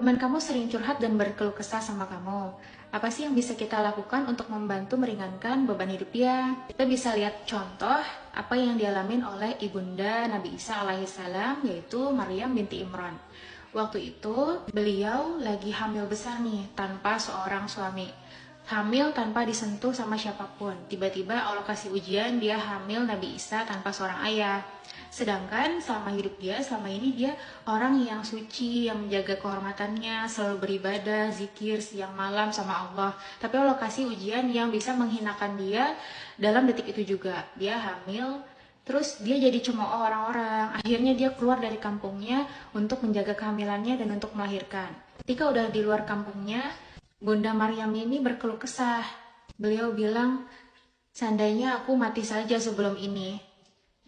Teman kamu sering curhat dan berkeluh kesah sama kamu. Apa sih yang bisa kita lakukan untuk membantu meringankan beban hidup dia? Kita bisa lihat contoh apa yang dialamin oleh ibunda Nabi Isa alaihissalam, yaitu Maryam binti Imran. Waktu itu beliau lagi hamil besar nih, tanpa seorang suami. Hamil tanpa disentuh sama siapapun. Tiba-tiba Allah kasih ujian, dia hamil Nabi Isa tanpa seorang ayah. Sedangkan selama hidup dia, selama ini dia orang yang suci, yang menjaga kehormatannya, selalu beribadah, zikir siang malam sama Allah. Tapi Allah kasih ujian yang bisa menghinakan dia dalam detik itu juga. Dia hamil, terus dia jadi cemooh orang-orang. Akhirnya dia keluar dari kampungnya untuk menjaga kehamilannya dan untuk melahirkan. Ketika udah di luar kampungnya, Bunda Maryam ini berkeluh kesah. Beliau bilang, seandainya aku mati saja sebelum ini,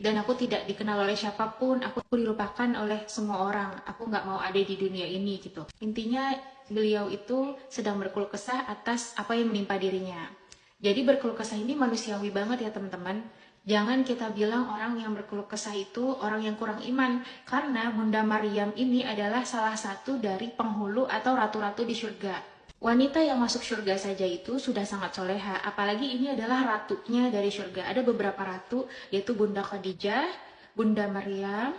dan aku tidak dikenal oleh siapapun, aku dilupakan oleh semua orang, aku nggak mau ada di dunia ini gitu. Intinya beliau itu sedang berkeluh kesah atas apa yang menimpa dirinya. Jadi berkeluh kesah ini manusiawi banget ya teman-teman. Jangan kita bilang orang yang berkeluh kesah itu orang yang kurang iman, karena Bunda Maryam ini adalah salah satu dari penghulu atau ratu-ratu di surga. Wanita yang masuk surga saja itu sudah sangat soleha, apalagi ini adalah ratunya dari surga. Ada beberapa ratu, yaitu Bunda Khadijah, Bunda Maryam,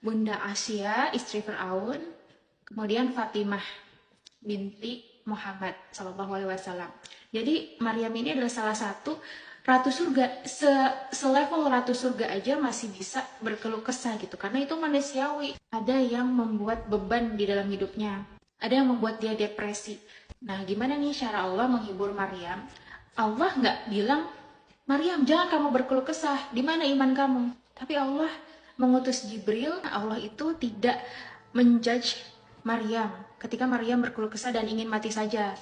Bunda Asia, istri Fir'aun, kemudian Fatimah binti Muhammad Sallallahu Alaihi Wasallam. Jadi Maryam ini adalah salah satu ratu surga. Selevel ratu surga aja masih bisa berkeluh kesah gitu, karena itu manusiawi. Ada yang membuat beban di dalam hidupnya, ada yang membuat dia depresi. Nah, gimana nih cara Allah menghibur Maryam? Allah nggak bilang, Maryam, jangan kamu berkeluh kesah, di mana iman kamu? Tapi Allah mengutus Jibril. Allah itu tidak menjudge Maryam ketika Maryam berkeluh kesah dan ingin mati saja.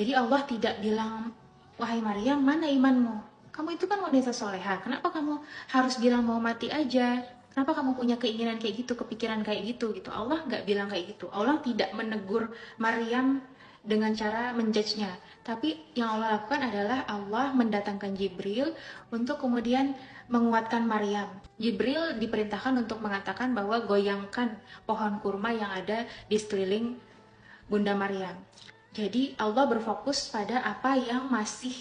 Jadi Allah tidak bilang, wahai Maryam, mana imanmu? Kamu itu kan wanita soleha, kenapa kamu harus bilang mau mati aja? Kenapa kamu punya keinginan kayak gitu, kepikiran kayak gitu? Allah nggak bilang kayak gitu. Allah tidak menegur Maryam dengan cara menjudge-nya. Tapi yang Allah lakukan adalah Allah mendatangkan Jibril untuk kemudian menguatkan Maryam. Jibril diperintahkan untuk mengatakan bahwa goyangkan pohon kurma yang ada di sekeliling Bunda Maryam. Jadi Allah berfokus pada apa yang masih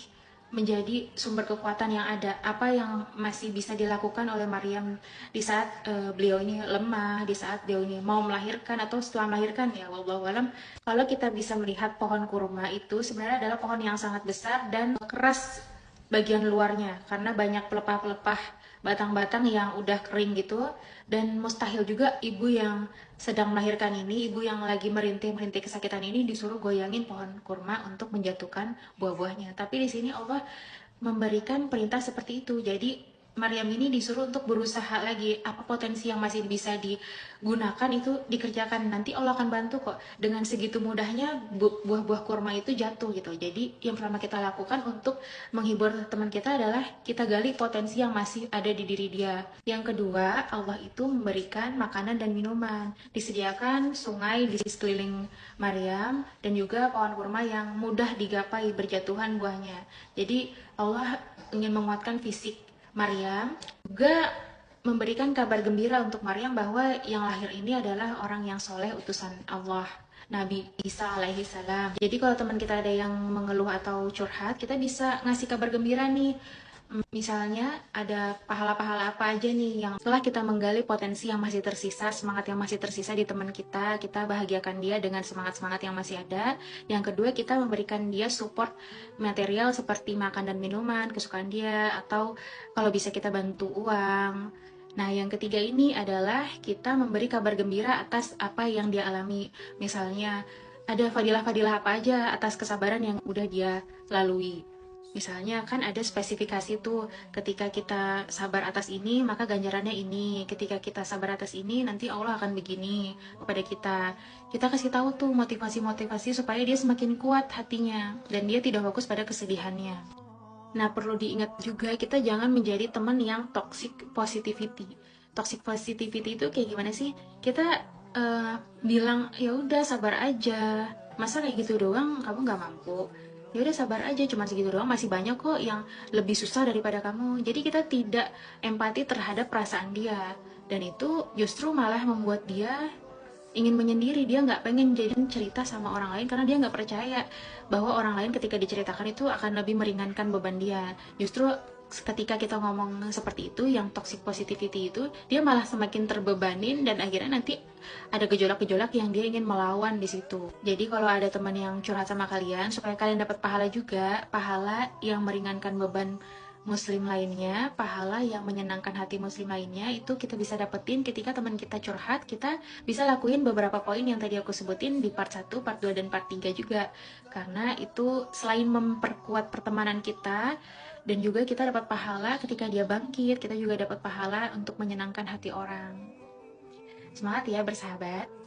menjadi sumber kekuatan yang ada, apa yang masih bisa dilakukan oleh Maryam di saat beliau ini lemah, di saat beliau ini mau melahirkan atau setelah melahirkan ya, wallahu alam. Kalau kita bisa melihat pohon kurma itu sebenarnya adalah pohon yang sangat besar dan keras bagian luarnya karena banyak pelepah-pelepah batang-batang yang udah kering gitu, dan mustahil juga ibu yang sedang melahirkan ini, ibu yang lagi merintih-merintih kesakitan ini disuruh goyangin pohon kurma untuk menjatuhkan buah-buahnya. Tapi di sini Allah memberikan perintah seperti itu. Jadi Maryam ini disuruh untuk berusaha lagi, apa potensi yang masih bisa digunakan itu dikerjakan, nanti Allah akan bantu kok. Dengan segitu mudahnya buah-buah kurma itu jatuh gitu. Jadi yang pertama kita lakukan untuk menghibur teman kita adalah kita gali potensi yang masih ada di diri dia. Yang kedua, Allah itu memberikan makanan dan minuman, disediakan sungai di sekeliling Maryam dan juga pohon kurma yang mudah digapai berjatuhan buahnya. Jadi Allah ingin menguatkan fisik Maryam, juga memberikan kabar gembira untuk Maryam bahwa yang lahir ini adalah orang yang soleh, utusan Allah, Nabi Isa alaihi salam. Jadi kalau teman kita ada yang mengeluh atau curhat, kita bisa ngasih kabar gembira nih. Misalnya ada pahala-pahala apa aja nih yang setelah kita menggali potensi yang masih tersisa, semangat yang masih tersisa di teman kita bahagiakan dia dengan semangat-semangat yang masih ada. Yang kedua, kita memberikan dia support material seperti makan dan minuman, kesukaan dia, atau kalau bisa kita bantu uang. Nah, yang ketiga ini adalah kita memberi kabar gembira atas apa yang dia alami. Misalnya, ada fadilah-fadilah apa aja atas kesabaran yang udah dia lalui. Misalnya kan ada spesifikasi tuh, ketika kita sabar atas ini maka ganjarannya ini, ketika kita sabar atas ini nanti Allah akan begini kepada kita. Kita kasih tahu tuh motivasi-motivasi supaya dia semakin kuat hatinya dan dia tidak fokus pada kesedihannya. Nah, perlu diingat juga kita jangan menjadi teman yang toxic positivity. Toxic positivity itu kayak gimana sih? Kita bilang ya udah sabar aja, masa kayak gitu doang kamu nggak mampu, ya udah sabar aja, cuma segitu doang, masih banyak kok yang lebih susah daripada kamu. Jadi kita tidak empati terhadap perasaan dia, dan itu justru malah membuat dia ingin menyendiri, dia nggak pengen jadi cerita sama orang lain karena dia nggak percaya bahwa orang lain ketika diceritakan itu akan lebih meringankan beban dia. Justru ketika kita ngomong seperti itu, yang toxic positivity itu, dia malah semakin terbebanin dan akhirnya nanti ada gejolak-gejolak yang dia ingin melawan di situ. Jadi kalau ada teman yang curhat sama kalian, supaya kalian dapat pahala juga, pahala yang meringankan beban muslim lainnya, pahala yang menyenangkan hati muslim lainnya, itu kita bisa dapetin ketika teman kita curhat, kita bisa lakuin beberapa poin yang tadi aku sebutin di part 1, part 2, dan part 3 juga. Karena itu selain memperkuat pertemanan kita, dan juga kita dapat pahala ketika dia bangkit, kita juga dapat pahala untuk menyenangkan hati orang. Semangat ya bersahabat.